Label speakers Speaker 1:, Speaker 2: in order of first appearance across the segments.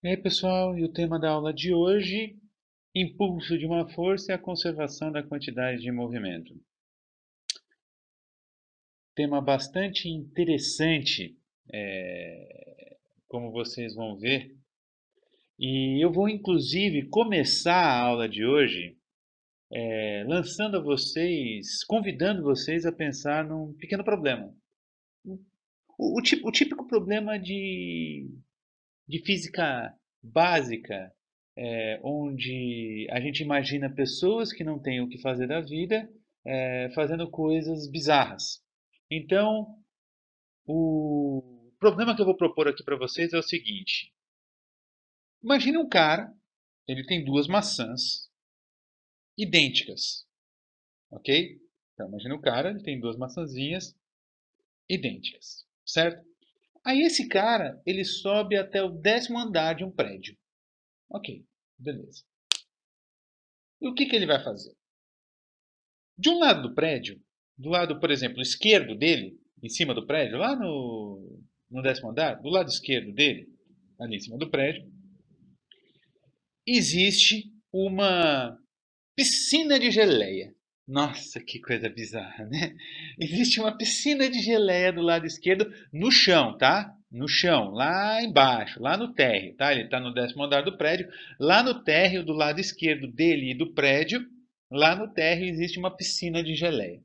Speaker 1: E aí, pessoal, e o tema da aula de hoje, impulso de uma força e a conservação da quantidade de movimento. Tema bastante interessante, como vocês vão ver. E eu vou, inclusive, começar a aula de hoje lançando a vocês, convidando vocês a pensar num pequeno problema. O típico problema de física básica, onde a gente imagina pessoas que não têm o que fazer da vida, fazendo coisas bizarras. Então, o problema que eu vou propor aqui para vocês é o seguinte: imagine um cara, ele tem duas maçãs idênticas, ok? Então, imagine um cara, ele tem duas maçãzinhas idênticas, certo? Aí esse cara, ele sobe até o 10º andar de um prédio. Ok, beleza. E o que ele vai fazer? De um lado do prédio, do lado, por exemplo, esquerdo dele, em cima do prédio, lá no 10º andar, do lado esquerdo dele, ali em cima do prédio, existe uma piscina de geleia. Nossa, que coisa bizarra, né? Existe uma piscina de geleia do lado esquerdo no chão, tá? No chão, lá embaixo, lá no térreo, tá? Ele está no 10º andar do prédio. Lá no térreo, do lado esquerdo dele e do prédio, lá no térreo existe uma piscina de geleia.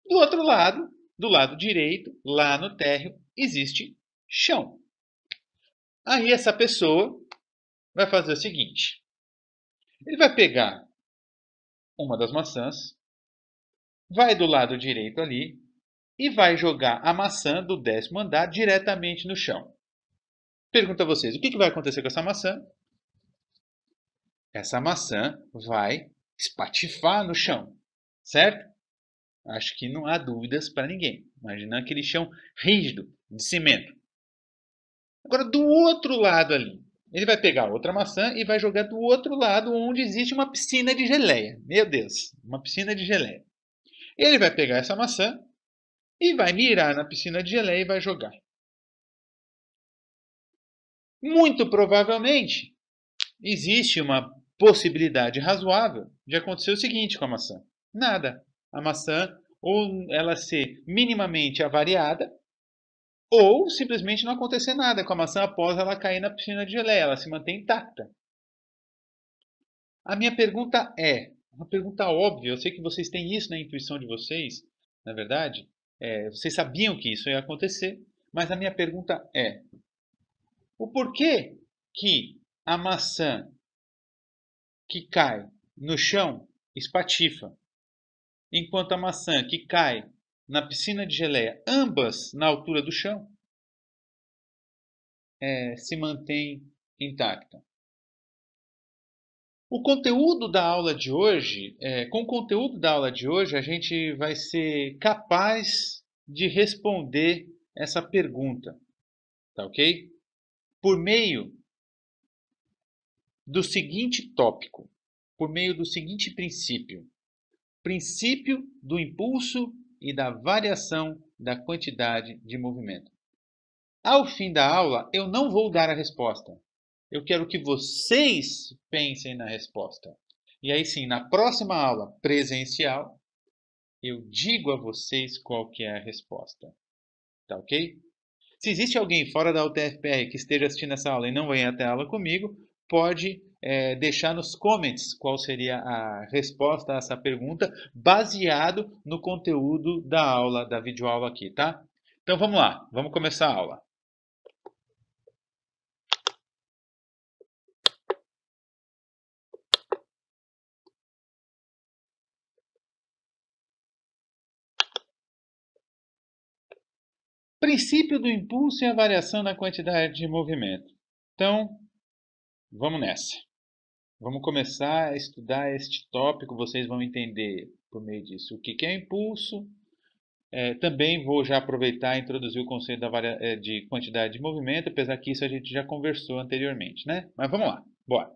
Speaker 1: Do outro lado, do lado direito, lá no térreo, existe chão. Aí essa pessoa vai fazer o seguinte: ele vai pegar uma das maçãs, vai do lado direito ali e vai jogar a maçã do 10º andar diretamente no chão. Pergunto a vocês, o que vai acontecer com essa maçã? Essa maçã vai espatifar no chão, certo? Acho que não há dúvidas para ninguém. Imagina aquele chão rígido, de cimento. Agora, do outro lado ali, ele vai pegar outra maçã e vai jogar do outro lado onde existe uma piscina de geleia. Meu Deus, uma piscina de geleia. Ele vai pegar essa maçã e vai mirar na piscina de geleia e vai jogar. Muito provavelmente, existe uma possibilidade razoável de acontecer o seguinte com a maçã: nada. A maçã, ou ela ser minimamente avariada, ou simplesmente não acontecer nada com a maçã após ela cair na piscina de geleia, ela se mantém intacta. A minha pergunta é, uma pergunta óbvia, eu sei que vocês têm isso na intuição de vocês, na verdade, vocês sabiam que isso ia acontecer, mas a minha pergunta é, o porquê que a maçã que cai no chão espatifa, enquanto a maçã que cai na piscina de geleia, ambas na altura do chão, se mantém intacta? O conteúdo da aula de hoje, com o conteúdo da aula de hoje, a gente vai ser capaz de responder essa pergunta, tá ok? Por meio do seguinte tópico, por meio do seguinte princípio: princípio do impulso e da variação da quantidade de movimento. Ao fim da aula, eu não vou dar a resposta. Eu quero que vocês pensem na resposta. E aí sim, na próxima aula presencial, eu digo a vocês qual que é a resposta. Tá ok? Se existe alguém fora da UTFPR que esteja assistindo essa aula e não venha até a aula comigo, pode deixar nos comments qual seria a resposta a essa pergunta, baseado no conteúdo da aula, da videoaula aqui, tá? Então vamos lá, vamos começar a aula. Princípio do impulso e a variação na quantidade de movimento. Então, vamos nessa. Vamos começar a estudar este tópico, vocês vão entender por meio disso o que é impulso. Também vou já aproveitar e introduzir o conceito de quantidade de movimento, apesar que isso a gente já conversou anteriormente, né? Mas vamos lá, bora.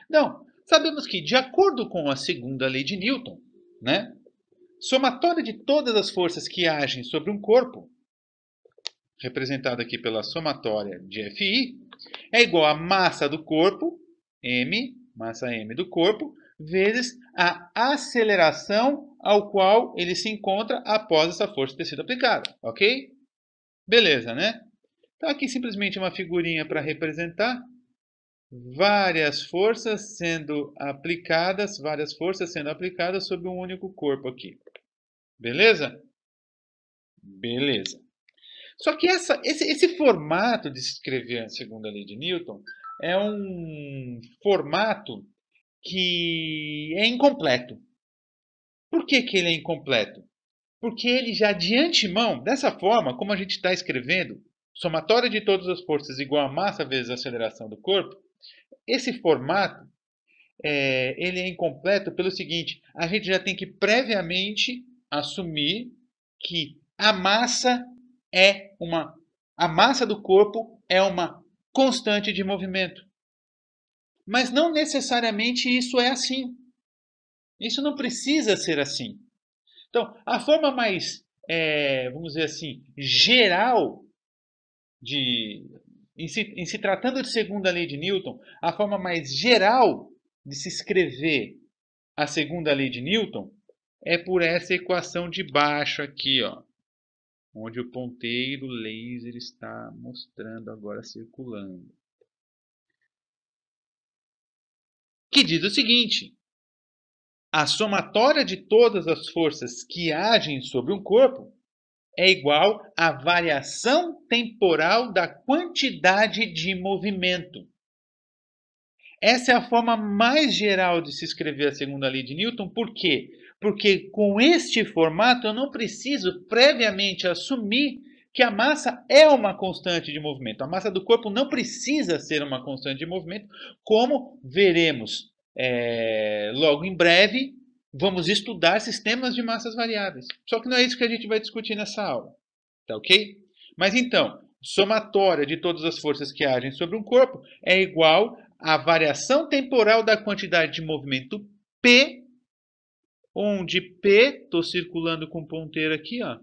Speaker 1: Então, sabemos que, de acordo com a segunda lei de Newton, né, somatória de todas as forças que agem sobre um corpo, representada aqui pela somatória de Fi, é igual a massa do corpo, m, massa m do corpo, vezes a aceleração ao qual ele se encontra após essa força ter sido aplicada, ok? Beleza, né? Então aqui simplesmente uma figurinha para representar várias forças sendo aplicadas sobre um único corpo aqui. Beleza? Beleza. Só que esse formato de escrever a segunda lei de Newton é um formato que é incompleto. Por que ele é incompleto? Porque ele já de antemão, dessa forma, como a gente está escrevendo, somatória de todas as forças igual a massa vezes a aceleração do corpo, esse formato ele é incompleto pelo seguinte: a gente já tem que previamente assumir que a massa do corpo é uma constante de movimento. Mas não necessariamente isso é assim. Isso não precisa ser assim. Então, a forma mais, vamos dizer assim, geral em se tratando de segunda lei de Newton, a forma mais geral de se escrever a segunda lei de Newton é por essa equação de baixo aqui, ó, onde o ponteiro laser está mostrando agora circulando. Que diz o seguinte: a somatória de todas as forças que agem sobre um corpo é igual à variação temporal da quantidade de movimento. Essa é a forma mais geral de se escrever a segunda lei de Newton. Por quê? Porque com este formato eu não preciso previamente assumir que a massa é uma constante de movimento. A massa do corpo não precisa ser uma constante de movimento, como veremos logo em breve. Vamos estudar sistemas de massas variáveis. Só que não é isso que a gente vai discutir nessa aula. Tá ok? Mas então, somatória de todas as forças que agem sobre um corpo é igual à variação temporal da quantidade de movimento P, onde P, estou circulando com ponteiro aqui, ó,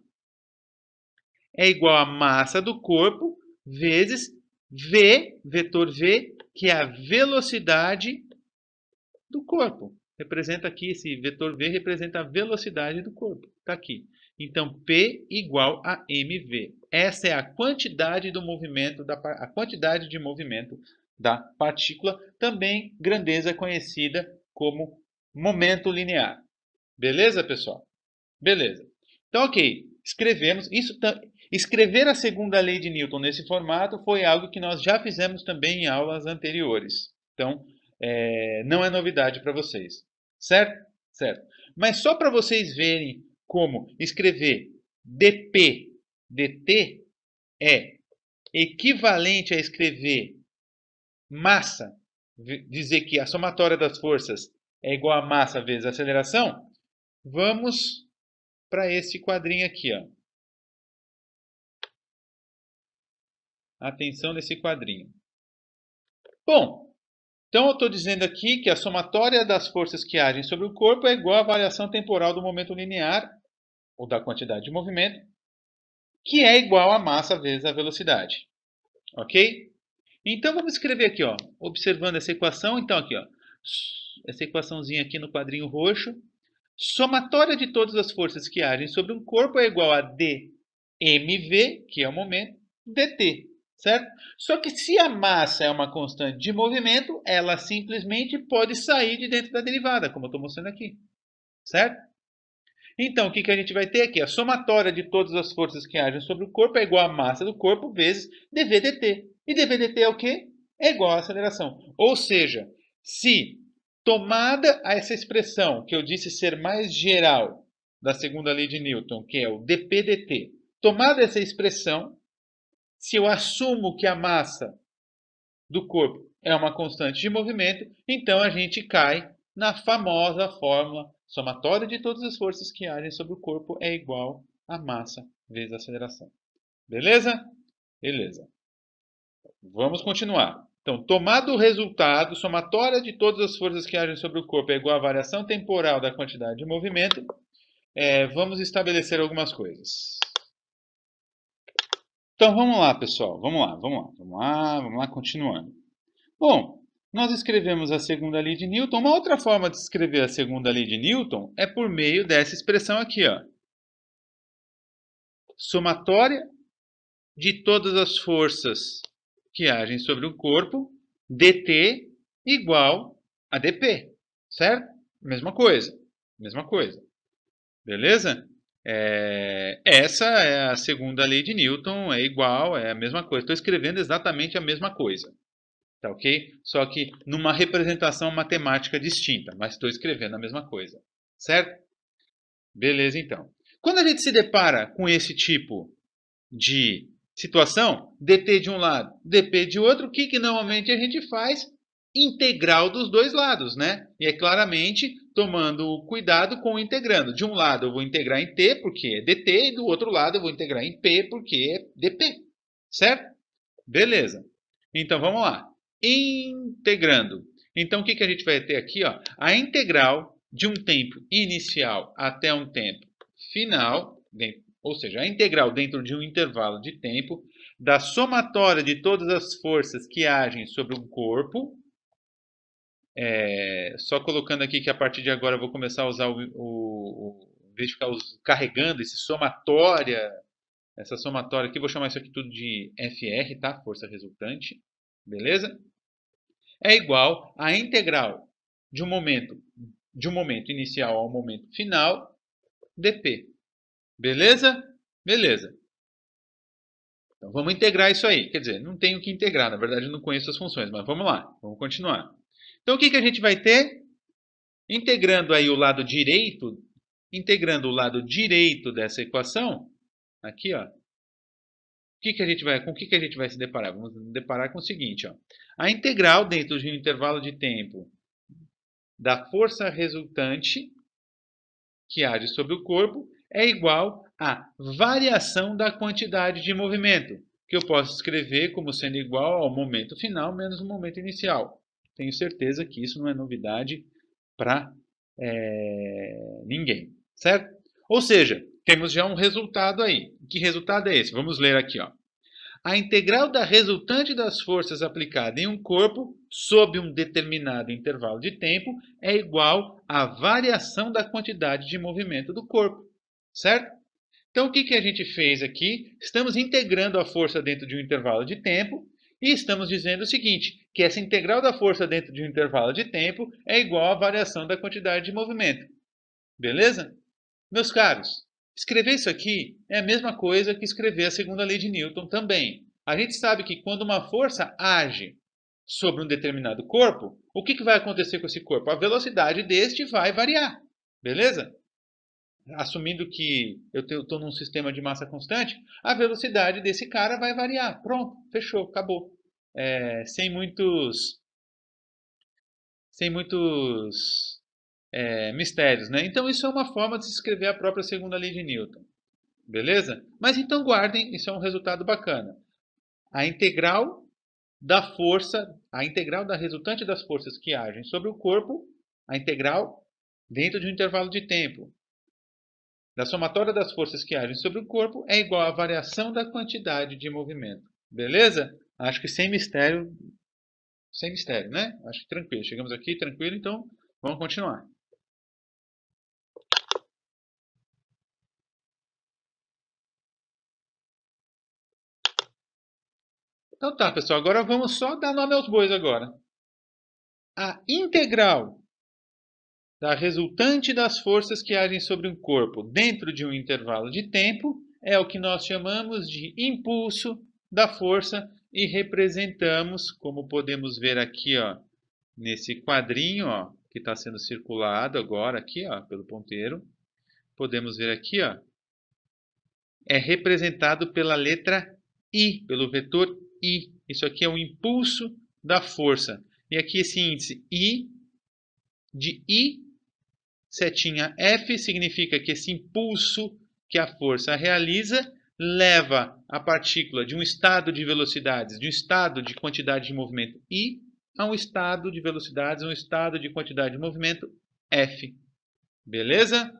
Speaker 1: é igual à massa do corpo vezes V, vetor V, que é a velocidade do corpo. Representa aqui, esse vetor V representa a velocidade do corpo. Está aqui. Então, P igual a mv. Essa é a quantidade do movimento, a quantidade de movimento da partícula, também grandeza conhecida como momento linear. Beleza, pessoal? Beleza. Então, ok. Escrevemos. Escrever a segunda lei de Newton nesse formato foi algo que nós já fizemos também em aulas anteriores. Então, não é novidade para vocês. Certo? Certo. Mas só para vocês verem como escrever dp dt é equivalente a escrever massa, dizer que a somatória das forças é igual a massa vezes a aceleração, vamos para esse quadrinho aqui, ó. Atenção nesse quadrinho. Bom, então eu estou dizendo aqui que a somatória das forças que agem sobre o corpo é igual à variação temporal do momento linear, ou da quantidade de movimento, que é igual à massa vezes a velocidade. Ok? Então vamos escrever aqui, ó, observando essa equação. Então aqui, ó, essa equaçãozinha aqui no quadrinho roxo. Somatória de todas as forças que agem sobre um corpo é igual a dmv, que é o momento, dt. Certo? Só que se a massa é uma constante de movimento, ela simplesmente pode sair de dentro da derivada, como eu estou mostrando aqui. Certo? Então, o que a gente vai ter aqui? A somatória de todas as forças que agem sobre o corpo é igual à massa do corpo vezes dv dt. E dv dt é o quê? É igual à aceleração. Ou seja, se tomada essa expressão que eu disse ser mais geral da segunda lei de Newton, que é o dp dt, tomada essa expressão, se eu assumo que a massa do corpo é uma constante de movimento, então a gente cai na famosa fórmula: somatória de todas as forças que agem sobre o corpo é igual a massa vezes a aceleração. Beleza? Beleza. Vamos continuar. Então, tomado o resultado, somatória de todas as forças que agem sobre o corpo é igual à variação temporal da quantidade de movimento, vamos estabelecer algumas coisas. Então vamos lá, pessoal. Vamos lá, continuando. Bom, nós escrevemos a segunda lei de Newton. Uma outra forma de escrever a segunda lei de Newton é por meio dessa expressão aqui, ó. Somatória de todas as forças que agem sobre o corpo, dt igual a dp, certo? Mesma coisa, mesma coisa. Beleza? Essa é a segunda lei de Newton, é igual, é a mesma coisa. Estou escrevendo exatamente a mesma coisa. Tá ok? Só que numa representação matemática distinta, mas estou escrevendo a mesma coisa. Certo? Beleza, então. Quando a gente se depara com esse tipo de situação, dt de um lado, dp de outro, o que normalmente a gente faz? Integral dos dois lados, né? E é claramente tomando cuidado com o integrando. De um lado eu vou integrar em t, porque é dt, e do outro lado eu vou integrar em p, porque é dp. Certo? Beleza. Então vamos lá. Integrando. Então o que a gente vai ter aqui? Ó? A integral de um tempo inicial até um tempo final, ou seja, a integral dentro de um intervalo de tempo da somatória de todas as forças que agem sobre um corpo. Só colocando aqui que a partir de agora eu vou começar a usar em vez de ficar carregando essa somatória aqui, vou chamar isso aqui tudo de FR, tá? Força resultante. Beleza? É igual à integral de um momento inicial ao momento final, dp. Beleza? Beleza. Então vamos integrar isso aí. Quer dizer, não tenho que integrar, na verdade eu não conheço as funções, mas vamos lá, vamos continuar. Então o que a gente vai ter? Integrando aí o lado direito, dessa equação, aqui, ó, com o que a gente vai se deparar? Vamos nos deparar com o seguinte, ó. A integral dentro de um intervalo de tempo da força resultante que age sobre o corpo é igual à variação da quantidade de movimento, que eu posso escrever como sendo igual ao momento final menos o momento inicial. Tenho certeza que isso não é novidade para ninguém, certo? Ou seja, temos já um resultado aí. Que resultado é esse? Vamos ler aqui, ó. A integral da resultante das forças aplicada em um corpo sob um determinado intervalo de tempo é igual à variação da quantidade de movimento do corpo, certo? Então, o que a gente fez aqui? Estamos integrando a força dentro de um intervalo de tempo e estamos dizendo o seguinte, que essa integral da força dentro de um intervalo de tempo é igual à variação da quantidade de movimento. Beleza? Meus caros, escrever isso aqui é a mesma coisa que escrever a segunda lei de Newton também. A gente sabe que quando uma força age sobre um determinado corpo, o que vai acontecer com esse corpo? A velocidade deste vai variar. Beleza? Assumindo que eu estou num sistema de massa constante, a velocidade desse cara vai variar. Pronto, fechou, acabou. Sem muitos mistérios, né? Então isso é uma forma de se escrever a própria segunda lei de Newton. Beleza? Mas então guardem, isso é um resultado bacana. A integral a integral da resultante das forças que agem sobre o corpo, a integral dentro de um intervalo de tempo da somatória das forças que agem sobre o corpo é igual à variação da quantidade de movimento. Beleza? Acho que sem mistério, né? Acho que tranquilo. Chegamos aqui, tranquilo, então vamos continuar. Então tá, pessoal, agora vamos só dar nome aos bois agora. A integral da resultante das forças que agem sobre um corpo dentro de um intervalo de tempo é o que nós chamamos de impulso da força e representamos, como podemos ver aqui, ó, nesse quadrinho, ó, que está sendo circulado agora aqui, ó, pelo ponteiro. Podemos ver aqui, ó, é representado pela letra I, pelo vetor I. Isso aqui é o impulso da força. E aqui esse índice I de I, setinha F, significa que esse impulso que a força realiza leva a partícula de um estado de velocidades, de um estado de quantidade de movimento I, a um estado de velocidades, um estado de quantidade de movimento F. Beleza?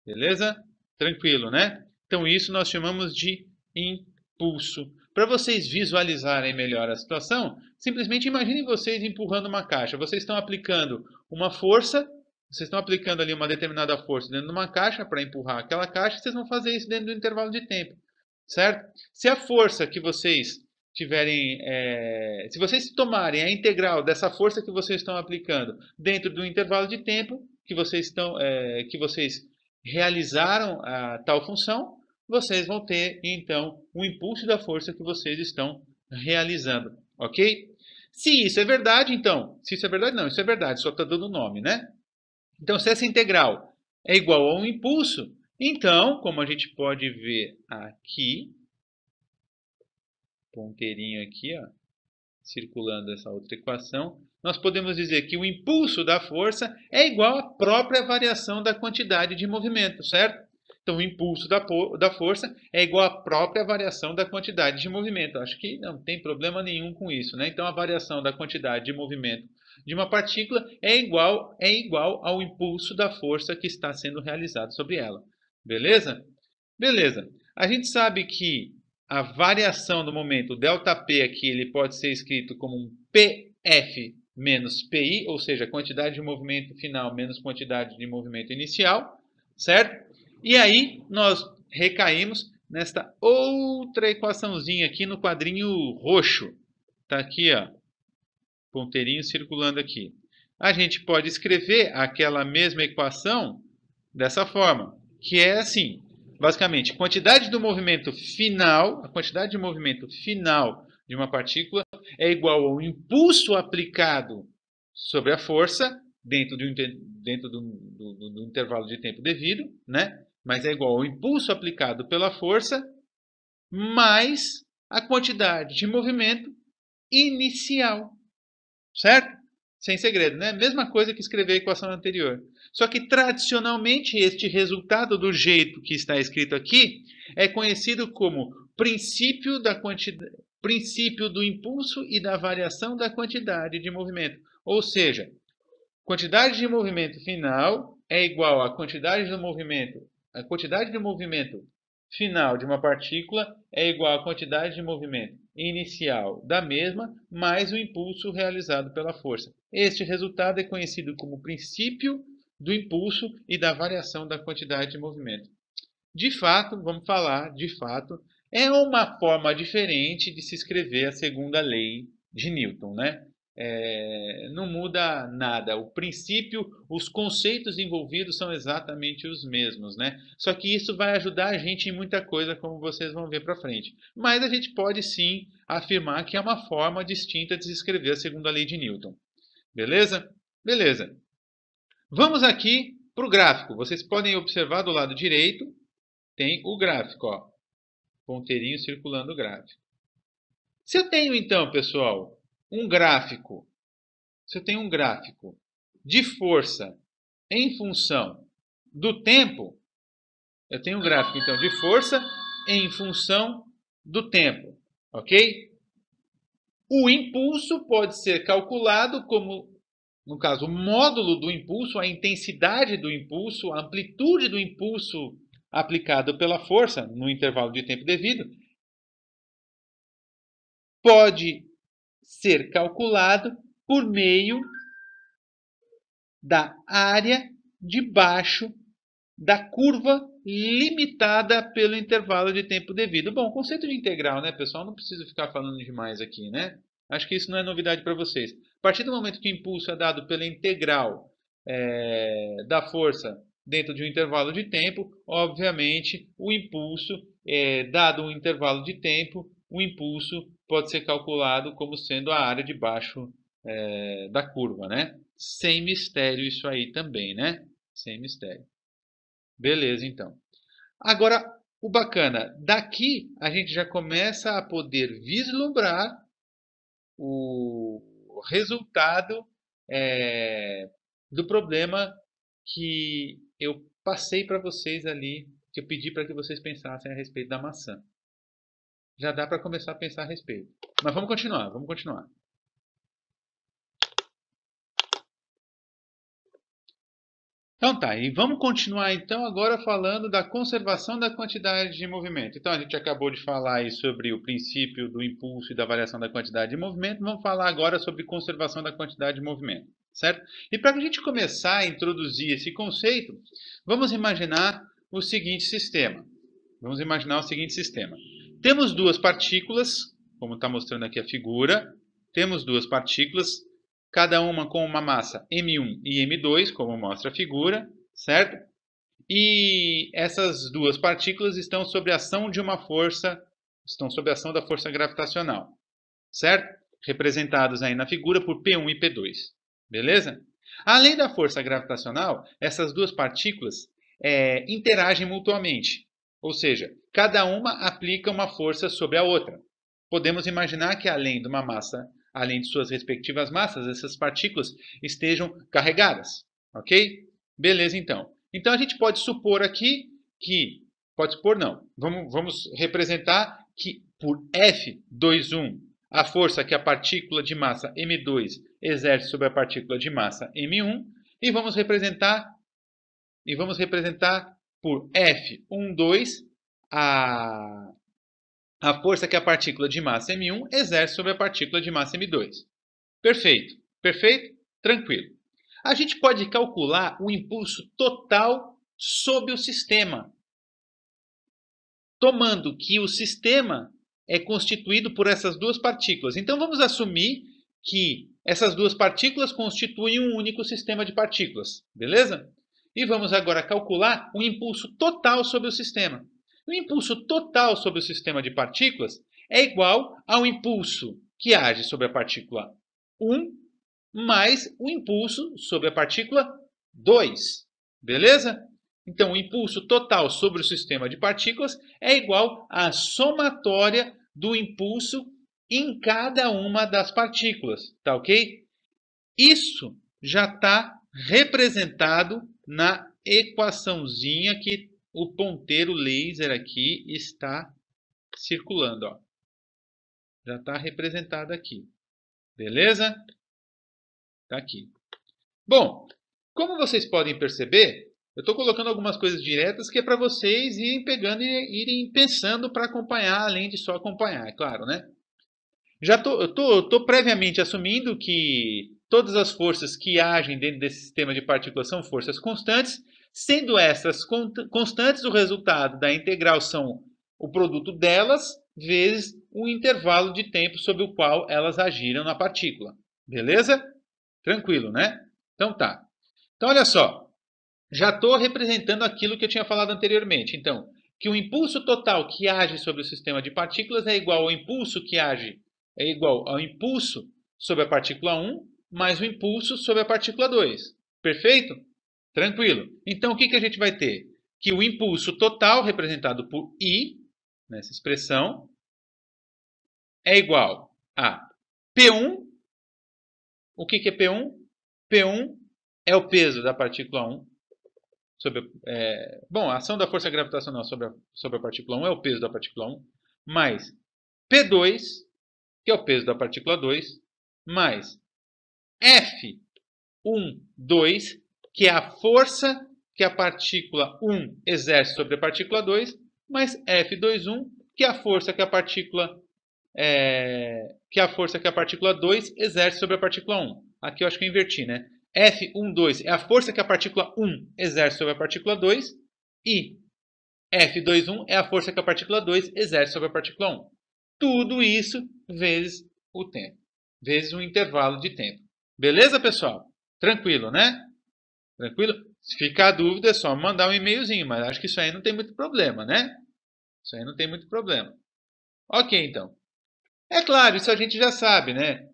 Speaker 1: Beleza? Tranquilo, né? Então isso nós chamamos de impulso. impulso. Para vocês visualizarem melhor a situação, simplesmente imaginem vocês empurrando uma caixa. Vocês estão aplicando uma força, vocês estão aplicando ali uma determinada força dentro de uma caixa para empurrar aquela caixa, vocês vão fazer isso dentro do intervalo de tempo, certo? Se a força que vocês tiverem, se vocês tomarem a integral dessa força que vocês estão aplicando dentro do intervalo de tempo que vocês realizaram a tal função, vocês vão ter então o impulso da força que vocês estão realizando, ok? Se isso é verdade, então, se isso é verdade, não, isso é verdade, só está dando nome, né? Então, se essa integral é igual a um impulso, então, como a gente pode ver aqui, ponteirinho aqui, ó, circulando essa outra equação, nós podemos dizer que o impulso da força é igual à própria variação da quantidade de movimento, certo? Então, o impulso da força é igual à própria variação da quantidade de movimento. Acho que não tem problema nenhum com isso, né? Então, a variação da quantidade de movimento de uma partícula é igual ao impulso da força que está sendo realizado sobre ela. Beleza? Beleza. A gente sabe que a variação do momento, o ΔP aqui, ele pode ser escrito como um PF menos PI, ou seja, quantidade de movimento final menos quantidade de movimento inicial, certo? E aí nós recaímos nesta outra equaçãozinha aqui no quadrinho roxo. Está aqui, ó, ponteirinho circulando aqui. A gente pode escrever aquela mesma equação dessa forma, que é assim, basicamente, a quantidade de movimento final de uma partícula é igual ao impulso aplicado sobre a força dentro do intervalo de tempo devido, né? Mas é igual ao impulso aplicado pela força mais a quantidade de movimento inicial, certo? Sem segredo, né? Mesma coisa que escrever a equação anterior. Só que, tradicionalmente, este resultado do jeito que está escrito aqui é conhecido como princípio do impulso e da variação da quantidade de movimento. Ou seja, quantidade de movimento final é igual à quantidade de movimento final de uma partícula é igual à quantidade de movimento inicial da mesma, mais o impulso realizado pela força. Este resultado é conhecido como princípio do impulso e da variação da quantidade de movimento. De fato, vamos falar, de fato, é uma forma diferente de se escrever a segunda lei de Newton, né? Não muda nada. O princípio, os conceitos envolvidos são exatamente os mesmos, né? Só que isso vai ajudar a gente em muita coisa, como vocês vão ver para frente. Mas a gente pode sim afirmar que é uma forma distinta de se escrever a segunda lei de Newton. Beleza? Beleza. Vamos aqui para o gráfico. Vocês podem observar do lado direito, tem o gráfico, ó. Ponteirinho circulando o gráfico. Se eu tenho então, pessoal, se eu tenho um gráfico de força em função do tempo, eu tenho um gráfico então de força em função do tempo, ok? O impulso pode ser calculado como, no caso, o módulo do impulso, a intensidade do impulso, a amplitude do impulso aplicado pela força no intervalo de tempo devido, pode ser calculado por meio da área debaixo da curva limitada pelo intervalo de tempo devido. Bom, conceito de integral, né, pessoal? Não preciso ficar falando demais aqui, né? Acho que isso não é novidade para vocês. A partir do momento que o impulso é dado pela integral da força dentro de um intervalo de tempo, obviamente, o impulso, dado um intervalo de tempo, o impulso pode ser calculado como sendo a área debaixo da curva, né? Sem mistério isso aí também, né? Sem mistério. Beleza, então. Agora, o bacana, daqui a gente já começa a poder vislumbrar o resultado do problema que eu passei para vocês ali, que eu pedi para que vocês pensassem a respeito da maçã. Já dá para começar a pensar a respeito. Mas vamos continuar, vamos continuar. Então tá, e vamos continuar então agora falando da conservação da quantidade de movimento. Então a gente acabou de falar aí sobre o princípio do impulso e da variação da quantidade de movimento, vamos falar agora sobre conservação da quantidade de movimento, certo? E para a gente começar a introduzir esse conceito, vamos imaginar o seguinte sistema. Vamos imaginar o seguinte sistema. Temos duas partículas, como está mostrando aqui a figura, temos duas partículas, cada uma com uma massa m1 e m2, como mostra a figura, certo? E essas duas partículas estão sob a ação de uma força, estão sob a ação da força gravitacional, certo? Representados aí na figura por P1 e P2, beleza? Além da força gravitacional, essas duas partículas interagem mutuamente, ou seja, cada uma aplica uma força sobre a outra. Podemos imaginar que além de uma massa, além de suas respectivas massas, essas partículas estejam carregadas, ok? Beleza, então. Então a gente pode supor aqui que, pode supor não, vamos representar que por F21, a força que a partícula de massa m2 exerce sobre a partícula de massa m1, e vamos representar por F12 a força que a partícula de massa m1 exerce sobre a partícula de massa m2. Perfeito, perfeito, tranquilo. A gente pode calcular o impulso total sobre o sistema, tomando que o sistema é constituído por essas duas partículas. Então vamos assumir que essas duas partículas constituem um único sistema de partículas, beleza? E vamos agora calcular o impulso total sobre o sistema. O impulso total sobre o sistema de partículas é igual ao impulso que age sobre a partícula 1 mais o impulso sobre a partícula 2. Beleza? Então, o impulso total sobre o sistema de partículas é igual à somatória do impulso em cada uma das partículas. Tá ok? Isso já está representado na equaçãozinha que o ponteiro laser aqui está circulando. Ó. Já está representado aqui. Beleza? Está aqui. Bom, como vocês podem perceber, eu estou colocando algumas coisas diretas que é para vocês irem pegando e irem pensando para acompanhar, além de só acompanhar, é claro, né? Eu estou previamente assumindo que todas as forças que agem dentro desse sistema de partículas são forças constantes. Sendo essas constantes, o resultado da integral são o produto delas vezes o intervalo de tempo sobre o qual elas agiram na partícula. Beleza? Tranquilo, né? Então tá. Então olha só. Já estou representando aquilo que eu tinha falado anteriormente. Então, que o impulso total que age sobre o sistema de partículas é igual ao impulso que age, é igual ao impulso sobre a partícula 1 mais o impulso sobre a partícula 2. Perfeito? Tranquilo. Então, o que a gente vai ter? Que o impulso total, representado por I, nessa expressão, é igual a P1. O que é P1? P1 é o peso da partícula 1. Bom, a ação da força gravitacional sobre a partícula 1 é o peso da partícula 1, mais P2, que é o peso da partícula 2, mais F12, que é a força que a partícula 1 exerce sobre a partícula 2, mais F21, que é a força que a partícula 2 exerce sobre a partícula 1. Aqui eu acho que eu inverti, né? F12 é a força que a partícula 1 exerce sobre a partícula 2 e F21 é a força que a partícula 2 exerce sobre a partícula 1. Tudo isso vezes o tempo, vezes um intervalo de tempo. Beleza, pessoal? Tranquilo, né? Tranquilo? Se ficar dúvida é só mandar um e-mailzinho, mas acho que isso aí não tem muito problema, né? Isso aí não tem muito problema. Ok, então. É claro, isso a gente já sabe, né?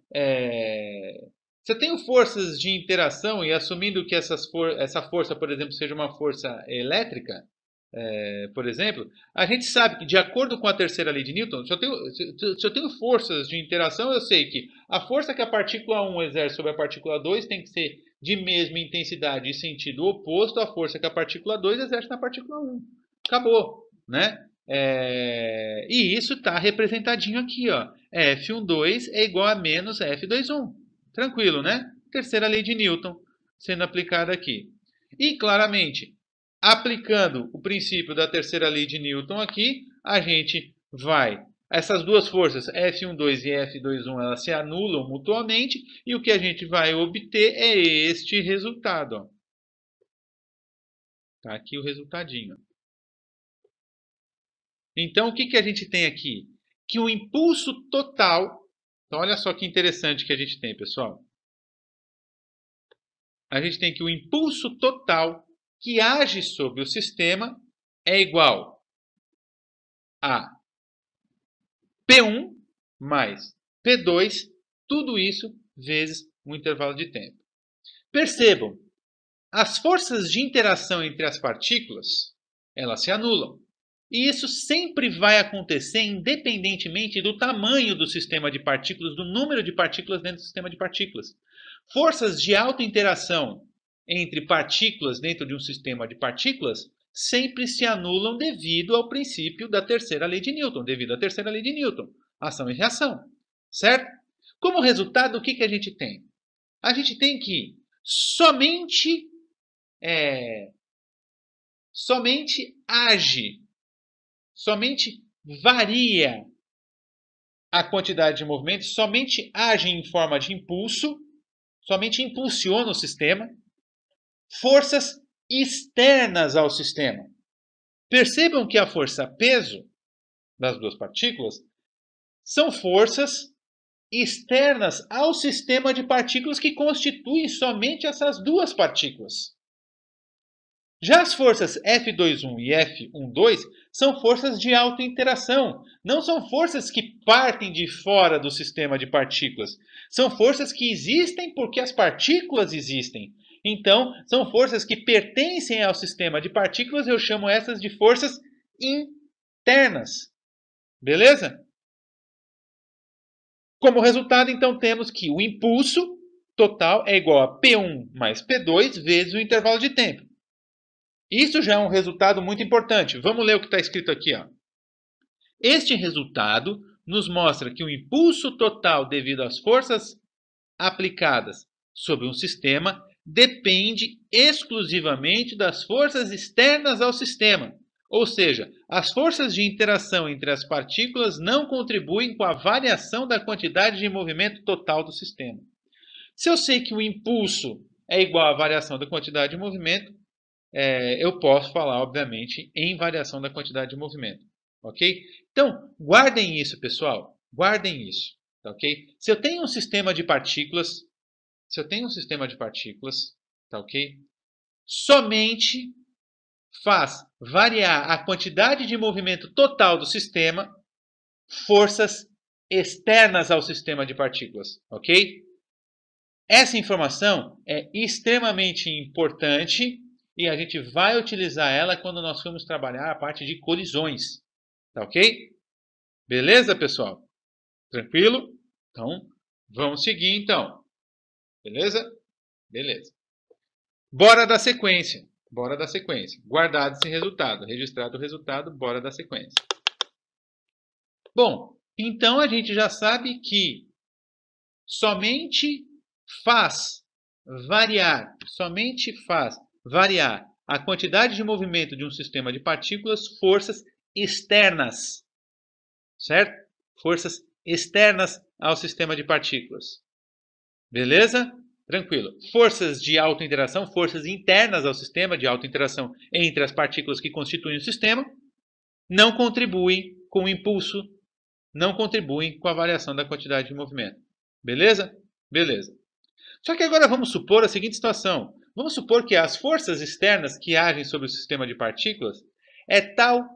Speaker 1: Se eu tenho forças de interação e assumindo que essa força, por exemplo, seja uma força elétrica, por exemplo, a gente sabe que, de acordo com a terceira lei de Newton, se eu tenho forças de interação, eu sei que a força que a partícula 1 exerce sobre a partícula 2 tem que ser de mesma intensidade e sentido oposto à força que a partícula 2 exerce na partícula 1. Acabou, né? E isso está representadinho aqui, ó. F12 é igual a menos F21. Tranquilo, né? Terceira lei de Newton sendo aplicada aqui. E, claramente, aplicando o princípio da terceira lei de Newton aqui, a gente vai... Essas duas forças, F12 e F21, elas se anulam mutuamente, e o que a gente vai obter é este resultado. Ó. Tá aqui o resultadinho. Então, o que a gente tem aqui? Que o impulso total... Então, olha só que interessante que a gente tem, pessoal. A gente tem que o impulso total que age sobre o sistema é igual a P1 mais P2, tudo isso vezes um intervalo de tempo. Percebam, as forças de interação entre as partículas, elas se anulam. E isso sempre vai acontecer independentemente do tamanho do sistema de partículas, do número de partículas dentro do sistema de partículas. Forças de alta interação entre partículas dentro de um sistema de partículas sempre se anulam devido ao princípio da terceira lei de Newton, devido à terceira lei de Newton, ação e reação, certo? Como resultado, o que a gente tem? A gente tem que somente age, somente varia a quantidade de movimento, somente age em forma de impulso, somente impulsiona o sistema, forças externas ao sistema. Percebam que a força peso das duas partículas são forças externas ao sistema de partículas que constituem somente essas duas partículas. Já as forças F21 e F12 são forças de alta interação. Não são forças que partem de fora do sistema de partículas. São forças que existem porque as partículas existem. Então, são forças que pertencem ao sistema de partículas. Eu chamo essas de forças internas. Beleza? Como resultado, então, temos que o impulso total é igual a P1 mais P2 vezes o intervalo de tempo. Isso já é um resultado muito importante. Vamos ler o que está escrito aqui. Ó. Este resultado nos mostra que o impulso total devido às forças aplicadas sobre um sistema depende exclusivamente das forças externas ao sistema. Ou seja, as forças de interação entre as partículas não contribuem com a variação da quantidade de movimento total do sistema. Se eu sei que o impulso é igual à variação da quantidade de movimento, eu posso falar, obviamente, em variação da quantidade de movimento. Ok? Então, guardem isso, pessoal. Guardem isso. Tá, ok? Se eu tenho um sistema de partículas, tá ok? Somente faz variar a quantidade de movimento total do sistema forças externas ao sistema de partículas, ok? Essa informação é extremamente importante e a gente vai utilizar ela quando nós formos trabalhar a parte de colisões, tá ok? Beleza, pessoal? Tranquilo? Então, vamos seguir então. Beleza? Beleza. Bora da sequência. Bora da sequência. Guardado esse resultado. Registrado o resultado, bora da sequência. Bom, então a gente já sabe que somente faz variar a quantidade de movimento de um sistema de partículas forças externas, certo? Forças externas ao sistema de partículas. Beleza? Tranquilo. Forças de alta interação, forças internas ao sistema de alta interação entre as partículas que constituem o sistema, não contribuem com o impulso, não contribuem com a variação da quantidade de movimento. Beleza? Beleza. Só que agora vamos supor a seguinte situação. Vamos supor que as forças externas que agem sobre o sistema de partículas é tal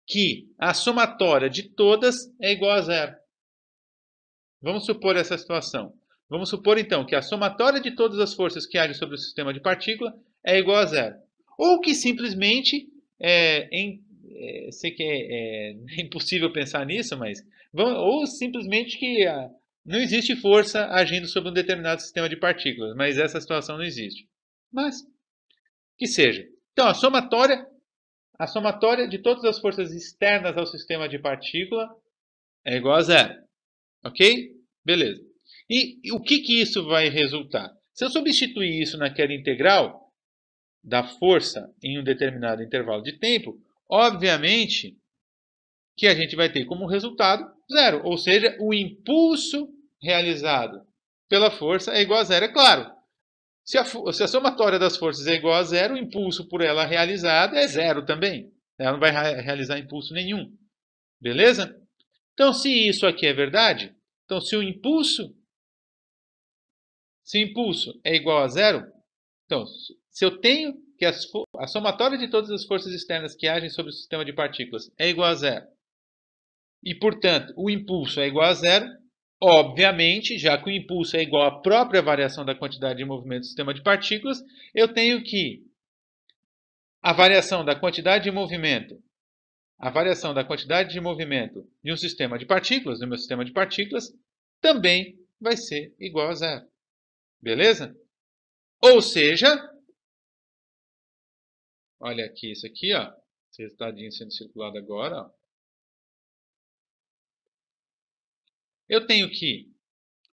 Speaker 1: que a somatória de todas é igual a zero. Vamos supor essa situação. Vamos supor, então, que a somatória de todas as forças que agem sobre o sistema de partícula é igual a zero. Ou que simplesmente, sei que é impossível pensar nisso, mas... ou simplesmente que não existe força agindo sobre um determinado sistema de partículas, mas essa situação não existe. Mas, que seja. Então, a somatória de todas as forças externas ao sistema de partícula é igual a zero. Ok? Beleza. E o que isso vai resultar? Se eu substituir isso naquela integral, da força em um determinado intervalo de tempo, obviamente que a gente vai ter como resultado zero. Ou seja, o impulso realizado pela força é igual a zero. É claro, se a somatória das forças é igual a zero, o impulso por ela realizado é zero também. Ela não vai realizar impulso nenhum. Beleza? Então, se isso aqui é verdade, então se o impulso é igual a zero, então, se eu tenho que a somatória de todas as forças externas que agem sobre o sistema de partículas é igual a zero, e, portanto, o impulso é igual a zero, obviamente, já que o impulso é igual à própria variação da quantidade de movimento do sistema de partículas, eu tenho que a variação da quantidade de movimento de um sistema de partículas, do meu sistema de partículas, também vai ser igual a zero. Beleza? Ou seja, olha aqui isso aqui, ó, esse resultadinho sendo circulado agora, ó. Eu tenho que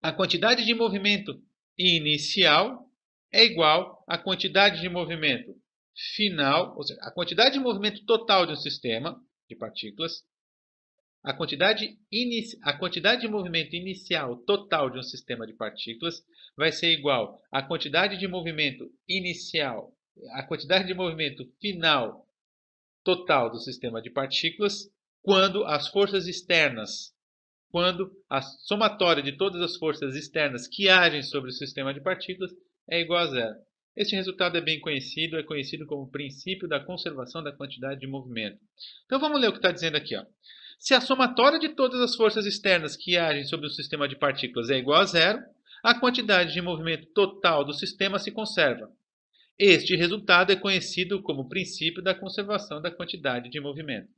Speaker 1: a quantidade de movimento inicial é igual à quantidade de movimento final, ou seja, a quantidade de movimento total de um sistema de partículas, a quantidade de movimento inicial total de um sistema de partículas vai ser igual à quantidade de movimento inicial, a quantidade de movimento final total do sistema de partículas quando as forças externas, quando a somatória de todas as forças externas que agem sobre o sistema de partículas é igual a zero. Este resultado é conhecido como princípio da conservação da quantidade de movimento. Então vamos ler o que está dizendo aqui. Ó. Se a somatória de todas as forças externas que agem sobre o sistema de partículas é igual a zero, a quantidade de movimento total do sistema se conserva. Este resultado é conhecido como princípio da conservação da quantidade de movimento.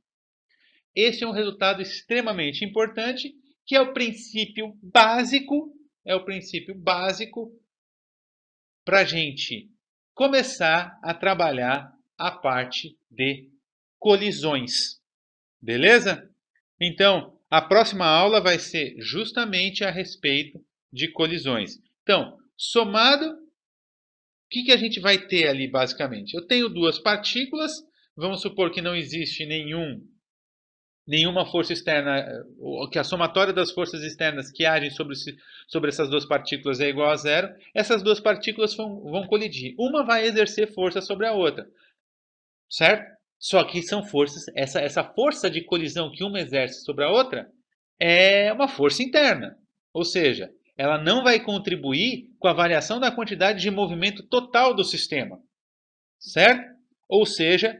Speaker 1: Este é um resultado extremamente importante, que é o princípio básico para a gente começar a trabalhar a parte de colisões. Beleza? Então, a próxima aula vai ser justamente a respeito de colisões. Então, somado, o que a gente vai ter ali basicamente? Eu tenho duas partículas, vamos supor que não existe nenhuma força externa, que a somatória das forças externas que agem sobre essas duas partículas é igual a zero, essas duas partículas vão colidir. Uma vai exercer força sobre a outra, certo? Só que são forças, essa força de colisão que uma exerce sobre a outra é uma força interna, ou seja, ela não vai contribuir com a variação da quantidade de movimento total do sistema, certo? Ou seja,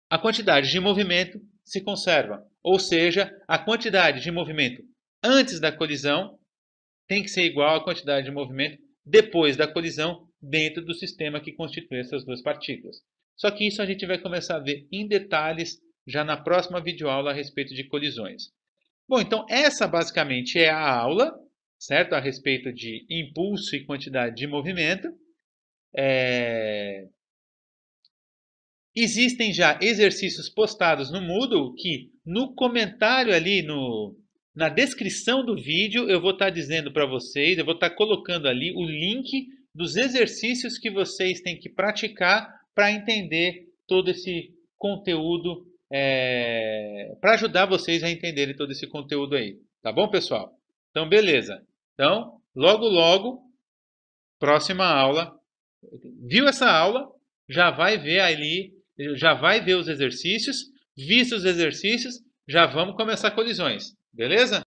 Speaker 1: a quantidade de movimento se conserva. Ou seja, a quantidade de movimento antes da colisão tem que ser igual à quantidade de movimento depois da colisão dentro do sistema que constitui essas duas partículas. Só que isso a gente vai começar a ver em detalhes já na próxima videoaula a respeito de colisões. Bom, então essa basicamente é a aula, certo? A respeito de impulso e quantidade de movimento. Existem já exercícios postados no Moodle que no comentário ali, na descrição do vídeo, eu vou estar dizendo para vocês, eu vou estar colocando ali o link dos exercícios que vocês têm que praticar para entender todo esse conteúdo, para ajudar vocês a entenderem todo esse conteúdo aí. Tá bom, pessoal? Então, beleza. Então, logo, próxima aula. Viu essa aula? Já vai ver ali, já vai ver os exercícios. Vistos os exercícios, já vamos começar colisões. Beleza?